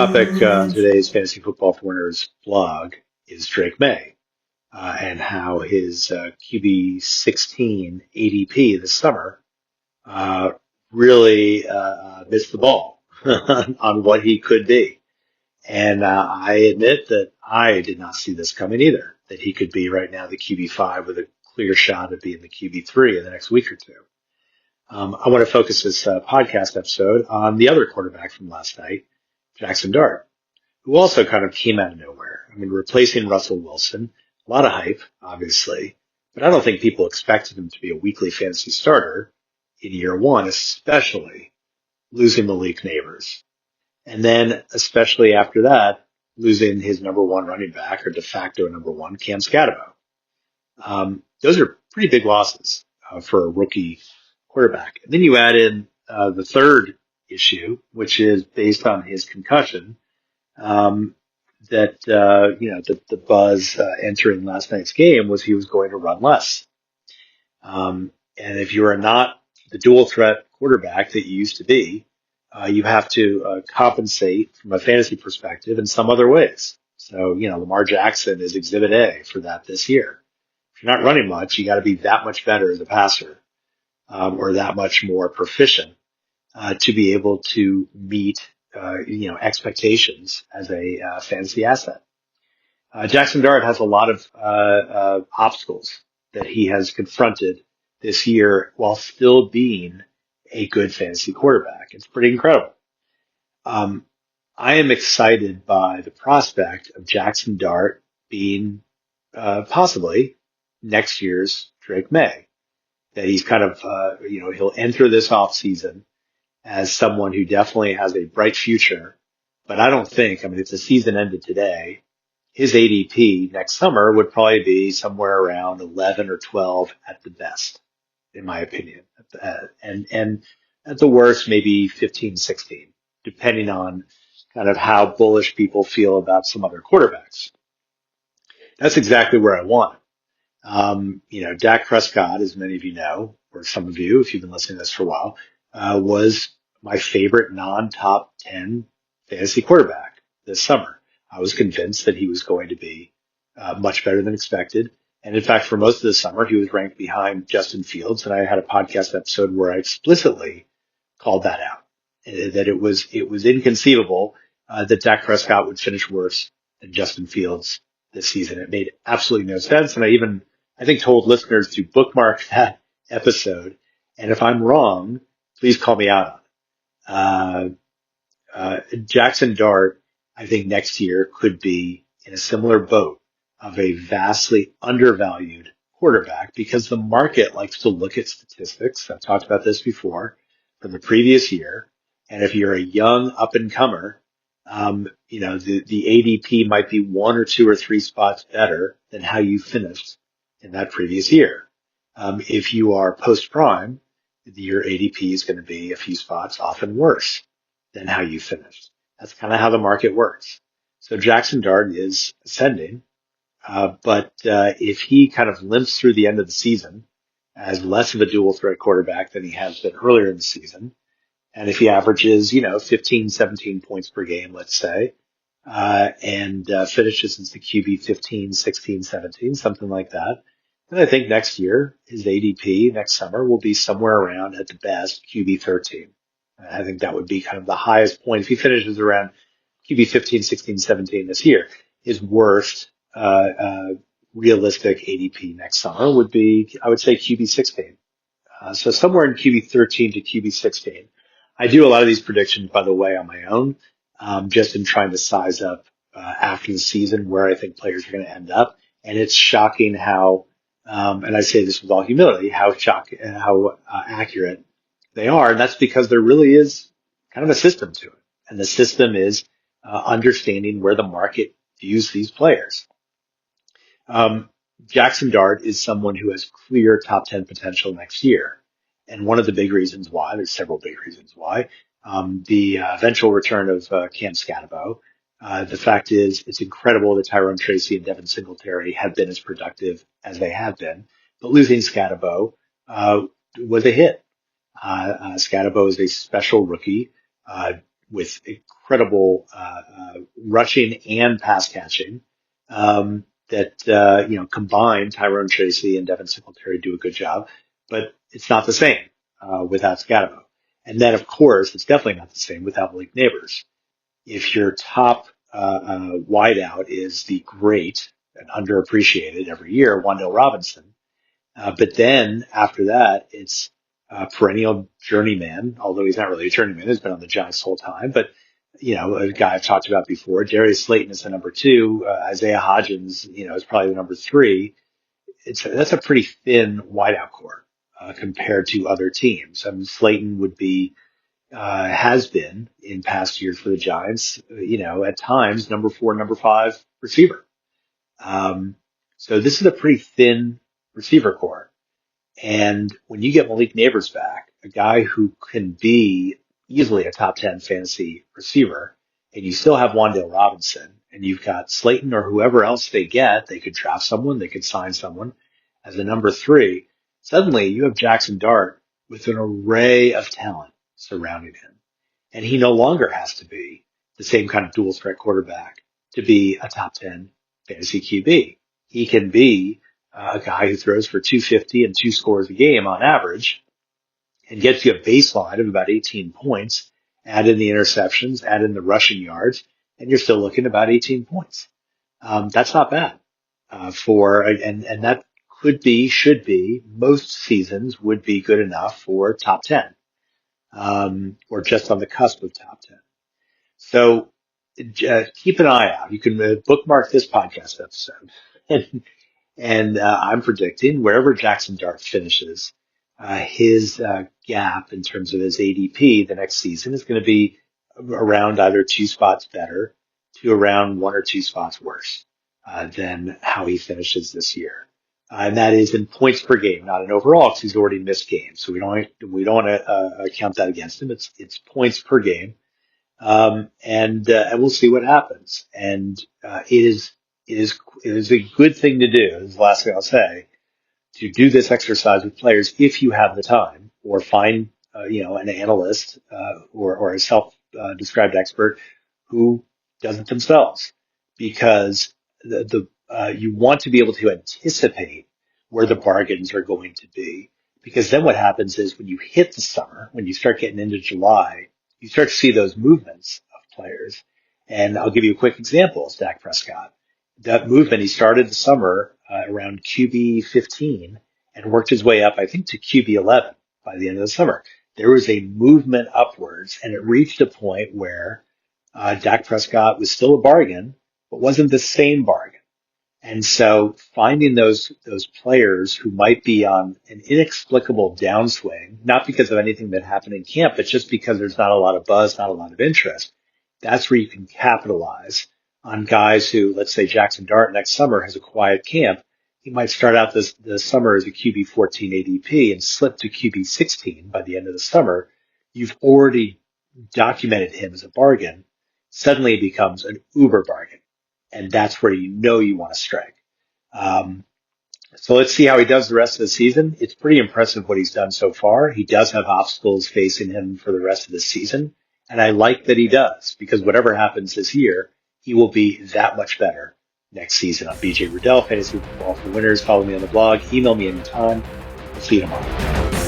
topic on today's Fantasy Football Foreigners blog is Drake May and how his QB 16 ADP this summer uh, really missed the ball on what he could be. And I admit that I did not see this coming either, that he could be right now the QB5 with a clear shot of being the QB3 in the next week or two. I want to focus this podcast episode on the other quarterback from last night, Jaxson Dart, who also kind of came out of nowhere. I mean, replacing Russell Wilson, a lot of hype, obviously, but I don't think people expected him to be a weekly fantasy starter in year one, especially losing Malik Neighbors. And then, especially after that, losing his number one running back, or de facto number one, Cam Scatabo. Those are pretty big losses for a rookie quarterback. And then you add in the third issue, which is based on his concussion, the buzz entering last night's game was he was going to run less. And if you are not the dual threat quarterback that you used to be, you have to compensate from a fantasy perspective in some other ways. So, Lamar Jackson is exhibit A for that this year. If you're not running much, you got to be that much better as a passer, or that much more proficient, to be able to meet, expectations as a fantasy asset. Jaxson Dart has a lot of obstacles that he has confronted this year while still being a good fantasy quarterback. It's pretty incredible. I am excited by the prospect of Jaxson Dart being possibly next year's Drake May. That he's kind of, he'll enter this off season as someone who definitely has a bright future. But I don't think, if the season ended today, his ADP next summer would probably be somewhere around 11 or 12 at the best, in my opinion. And at the worst, maybe 15, 16, depending on kind of how bullish people feel about some other quarterbacks. That's exactly where I want him. Dak Prescott, as many of you know, or some of you, if you've been listening to this for a while, was my favorite non-top 10 fantasy quarterback this summer. I was convinced that he was going to be much better than expected. And in fact, for most of the summer, he was ranked behind Justin Fields. And I had a podcast episode where I explicitly called that out, that it was inconceivable that Dak Prescott would finish worse than Justin Fields this season. It made absolutely no sense. And I think told listeners to bookmark that episode. And if I'm wrong, please call me out on it. Jaxson Dart, I think next year could be in a similar boat of a vastly undervalued quarterback because the market likes to look at statistics. I've talked about this before from the previous year. And if you're a young up and comer, the ADP might be one or two or three spots better than how you finished in that previous year. If you are post prime, your ADP is going to be a few spots often worse than how you finished. That's kind of how the market works. So Jaxson Dart is ascending, but if he kind of limps through the end of the season as less of a dual threat quarterback than he has been earlier in the season, and if he averages, 15, 17 points per game, let's say, and finishes as the QB 15, 16, 17, something like that, then I think next year, his ADP next summer will be somewhere around, at the best, QB 13. I think that would be kind of the highest point. If he finishes around QB 15, 16, 17 this year, his worst realistic ADP next summer would be, I would say, QB 16. So somewhere in QB 13 to QB 16. I do a lot of these predictions, by the way, on my own, just in trying to size up after the season where I think players are going to end up. And it's shocking how, and I say this with all humility, how accurate they are. And that's because there really is kind of a system to it. And the system is understanding where the market views these players. Jaxson Dart is someone who has clear top 10 potential next year. And one of the big reasons why, there's several big reasons why, the eventual return of Cam Scatabo. The fact is, it's incredible that Tyrone Tracy and Devin Singletary have been as productive as they have been. But losing Scatabo was a hit. Scatabo is a special rookie. with incredible rushing and pass catching. Combined, Tyrone Tracy and Devin Singletary do a good job, but it's not the same without Scatabo. And then, of course, it's definitely not the same without Malik Neighbors. If your top wideout is the great and underappreciated every year, Wan'Dale Robinson, but then after that, it's perennial journeyman, although he's not really a journeyman, he's been on the Giants the whole time, but a guy I've talked about before, Darius Slayton is the number 2, Isaiah Hodgins, is probably the number 3. That's a pretty thin wideout core, compared to other teams. I mean, Slayton would be, has been in past years for the Giants, at times number 4, number 5 receiver. So this is a pretty thin receiver core. And when you get Malik Neighbors back, a guy who can be easily a top 10 fantasy receiver, and you still have Wan'Dale Robinson, and you've got Slayton or whoever else they get, they could draft someone, they could sign someone as a number 3. Suddenly you have Jaxson Dart with an array of talent surrounding him. And he no longer has to be the same kind of dual threat quarterback to be a top 10 fantasy QB. He can be a guy who throws for 250 and 2 scores a game on average and gets you a baseline of about 18 points, add in the interceptions, add in the rushing yards, and you're still looking at about 18 points. That's not bad, and that could be, should be, most seasons would be good enough for top 10, or just on the cusp of top 10. So, keep an eye out. You can bookmark this podcast episode. And I'm predicting wherever Jaxson Dart finishes, his gap in terms of his ADP the next season is going to be around either 2 spots better to around 1 or 2 spots worse than how he finishes this year. And that is in points per game, not in overall, because he's already missed games. So we don't want to count that against him. It's points per game, and we'll see what happens. And it is a good thing to do. This is the last thing I'll say, to do this exercise with players if you have the time, or find an analyst or a self-described expert who does it themselves, because you want to be able to anticipate where the bargains are going to be, because then what happens is when you hit the summer, when you start getting into July, you start to see those movements of players. And I'll give you a quick example. It's Dak Prescott. That movement, he started the summer around QB 15 and worked his way up, I think, to QB 11 by the end of the summer. There was a movement upwards, and it reached a point where Dak Prescott was still a bargain, but wasn't the same bargain. And so finding those players who might be on an inexplicable downswing, not because of anything that happened in camp, but just because there's not a lot of buzz, not a lot of interest, that's where you can capitalize on guys who, let's say Jaxson Dart next summer has a quiet camp. He might start out the summer as a QB 14 ADP and slip to QB 16 by the end of the summer. You've already documented him as a bargain. Suddenly it becomes an uber bargain. And that's where you want to strike. So let's see how he does the rest of the season. It's pretty impressive what he's done so far. He does have obstacles facing him for the rest of the season. And I like that he does, because whatever happens this year, he will be that much better next season. I'm BJ Rudell, Fantasy Football for Winners. Follow me on the blog. Email me anytime. We'll see you tomorrow.